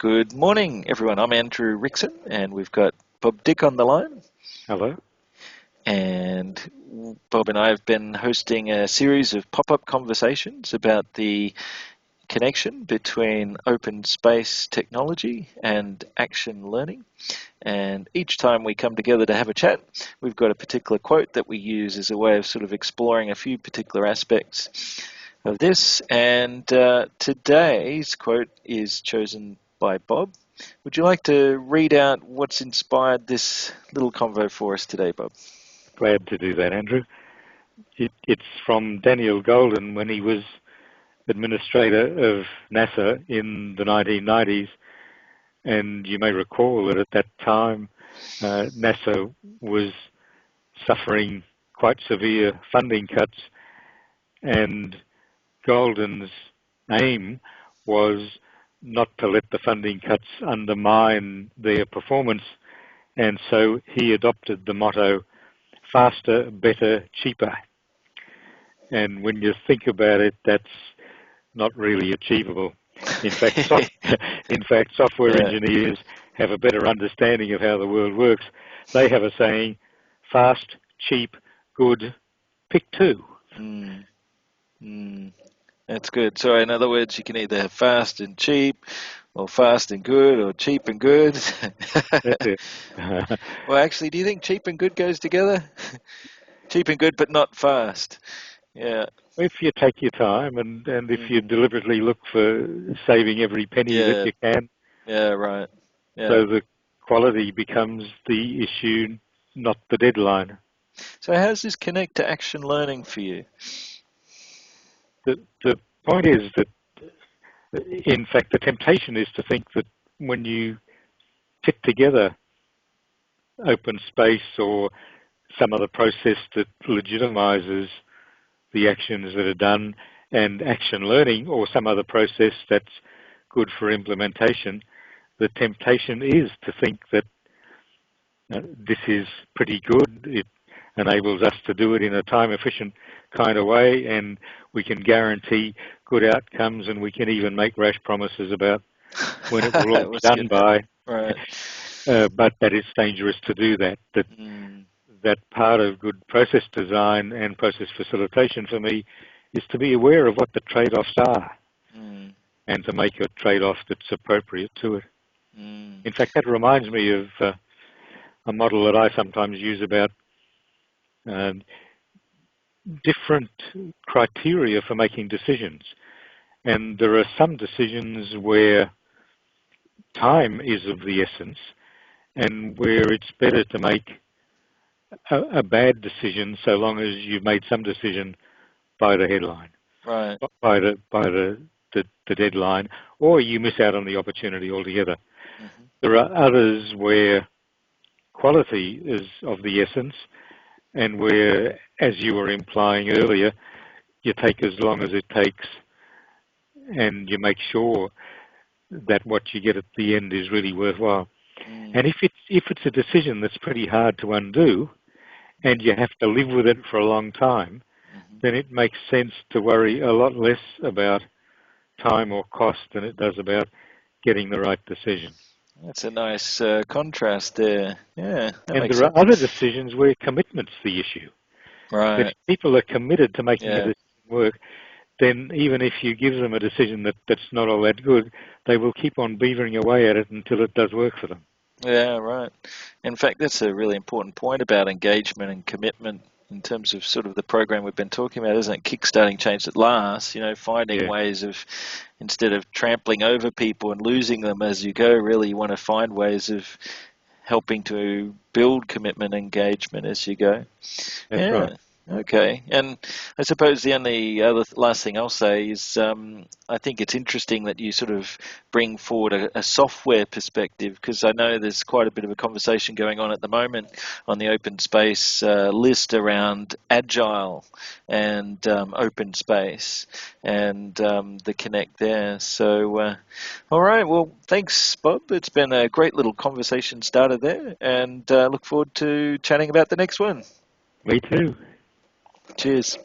Good morning, everyone. I'm Andrew Rickson, and we've got Bob Dick on the line. Hello. And Bob and I have been hosting a series of pop-up conversations about the connection between open space technology and action learning. And each time we come together to have a chat, we've got a particular quote that we use as a way of sort of exploring a few particular aspects of this. And today's quote is chosen by Bob. Would you like to read out what's inspired this little convo for us today, Bob? Glad to do that, Andrew. It's from Daniel Goldin when he was administrator of NASA in the 1990s. And you may recall that at that time, NASA was suffering quite severe funding cuts, and Goldin's aim was not to let the funding cuts undermine their performance, and so he adopted the motto, faster, better, cheaper. And when you think about it, that's not really achievable. In fact, software engineers have a better understanding of how the world works. They have a saying, fast, cheap, good, pick two. That's good. So in other words, you can either have fast and cheap, or fast and good, or cheap and good. That's it. Well, actually, do you think cheap and good goes together? Cheap and good, but not fast. Yeah. If you take your time and if you deliberately look for saving every penny that you can. Yeah, right. Yeah. So the quality becomes the issue, not the deadline. So how does this connect to action learning for you? The point is that, in fact, the temptation is to think that when you fit together open space or some other process that legitimizes the actions that are done and action learning or some other process that's good for implementation, the temptation is to think that this is pretty good. It enables us to do it in a time-efficient kind of way, and we can guarantee good outcomes, and we can even make rash promises about when it will all be done by. Right. But that is dangerous to do that. That part of good process design and process facilitation for me is to be aware of what the trade-offs are and to make a trade-off that's appropriate to it. In fact, that reminds me of a model that I sometimes use about different criteria for making decisions. And there are some decisions where time is of the essence and where it's better to make a bad decision so long as you've made some decision by the headline, right, by the deadline, or you miss out on the opportunity altogether. There are others where quality is of the essence and where, as you were implying earlier, you take as long as it takes and you make sure that what you get at the end is really worthwhile. And if it's a decision that's pretty hard to undo and you have to live with it for a long time, then it makes sense to worry a lot less about time or cost than it does about getting the right decision. That's a nice contrast there. Yeah. And there are other decisions where commitment's the issue. Right. That if people are committed to making a decision work, then even if you give them a decision that's not all that good, they will keep on beavering away at it until it does work for them. Yeah, right. In fact, that's a really important point about engagement and commitment in terms of sort of the program we've been talking about, isn't it? Kickstarting change at last, finding ways of, instead of trampling over people and losing them as you go, really you want to find ways of helping to build commitment and engagement as you go. That's right. Okay, and I suppose the only other last thing I'll say is I think it's interesting that you sort of bring forward a software perspective, because I know there's quite a bit of a conversation going on at the moment on the open space list around agile and open space and the connect there. So, all right, well, thanks, Bob. It's been a great little conversation started there, and look forward to chatting about the next one. Me too. Cheers.